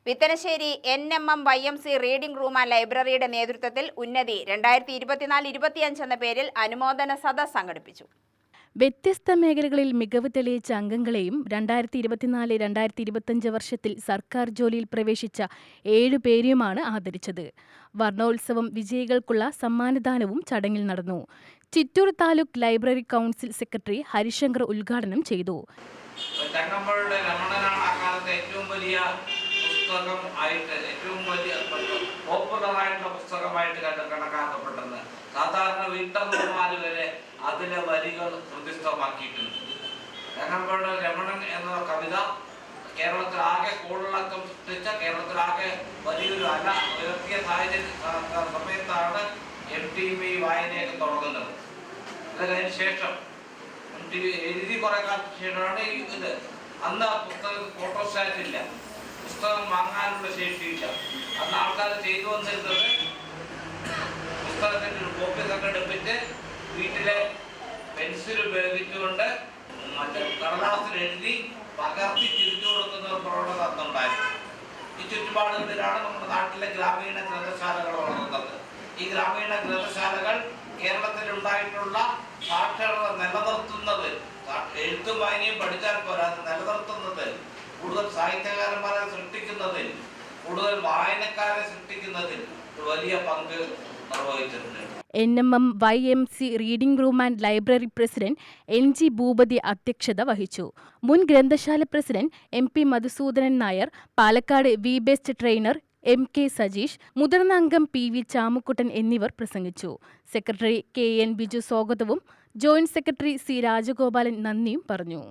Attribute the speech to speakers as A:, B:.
A: Vithanasseri NMM-YMC reading room and ലൈബ്രറിയുടെ നേതൃത്വത്തിൽ ഉന്നതി 2024-25 എന്ന പേരിൽ അനുമോദന സദസ്സ് സംഘടിപ്പിച്ചു.
B: വ്യത്യസ്ത മേഖലകളിൽ മികവ് തെളിയിച്ച അംഗങ്ങളെയും 2024-2025 വർഷത്തിൽ സർക്കാർ ജോലിയിൽ പ്രവേശിച്ച 7 പേരെയുമാണ് ആദരിച്ചത്. വർണ്ണോത്സവം വിജയികൾക്കുള്ള സമ്മാനദാനവും ചടങ്ങിൽ നടന്നു. Chittur taluk library council secretary Harishankar ഉദ്ഘാടനം ചെയ്തു.
C: ഏറ്റവും വലിയ പോപ്പുലറായിട്ടുള്ള പുസ്തകമായിട്ട് കണക്കാക്കപ്പെട്ടത്. സാധാരണ വീട്ടമ്മമാര് വരെ അതിലെ വരികൾ ഹൃദിസ്ഥമാക്കിയിട്ടുണ്ട്. ചങ്ങമ്പുഴ രമണൻ എന്ന കവിത കേരളത്തിലാകെ കോളിളക്കം സൃഷ്ടിച്ച, കേരളത്തിലാകെ വലിയൊരു അല ഉയർത്തിയ സമയത്താണ് MTV വായനയൊക്കെ തുടങ്ങുന്നത്. അതിന് ശേഷം MTV എഴുതി കുറെ കാലത്തിന് ശേഷമാണ് ഇത്. അന്ന് ആ പുസ്തകത്തിൽ ഫോട്ടോസ്റ്റാറ്റ് ഇല്ല, പുസ്തകം വാങ്ങാനുള്ള ശേഷിയില്ല. അന്ന് ആൾക്കാർ ചെയ്തു വന്നിരുന്നത് പുസ്തകത്തിന്റെ ഒരു കോപ്പി സംഘടിപ്പിച്ച് വീട്ടിലെ പെൻസിൽ ഉപയോഗിച്ചുകൊണ്ട് കടലാസിൽ എഴുതി പകർത്തി തിരിച്ചു കൊടുക്കുന്ന ഒരു പ്രവണത അന്നുണ്ടായിരുന്നു. ഈ ചുറ്റുപാടുകളിലാണ് നമ്മുടെ നാട്ടിലെ ഗ്രാമീണ ഗ്രന്ഥശാലകൾ വളർന്നത്. ഈ ഗ്രാമീണ ഗ്രന്ഥശാലകൾ കേരളത്തിൽ ഉണ്ടായിട്ടുള്ള സാക്ഷരത നിലനിർത്തുന്നത്, എഴുത്തും വായനയും പഠിച്ചാൽ പോരാ, നിലനിർത്തുന്നത്, കൂടുതൽ സാഹിത്യകാരന്മാരെ സൃഷ്ടിക്കുന്നതിൽ, കൂടുതൽ വായനക്കാരെ സൃഷ്ടിക്കുന്നതിൽ വലിയ പങ്ക് നിർവഹിച്ചിട്ടുണ്ട്.
B: NMM-YMC reading room and library president NG Bhupathi അധ്യക്ഷത വഹിച്ചു. മുൻ ഗ്രന്ഥശാല president MP Madhusudanan Nair, Palakkad based trainer MK Sajeesh, മുതിർന്ന അംഗം PV ചാമുക്കുട്ടൻ എന്നിവർ പ്രസംഗിച്ചു. സെക്രട്ടറി KN ബിജു സ്വാഗതവും ജോയിന്റ് സെക്രട്ടറി C രാജഗോപാലൻ നന്ദിയും പറഞ്ഞു.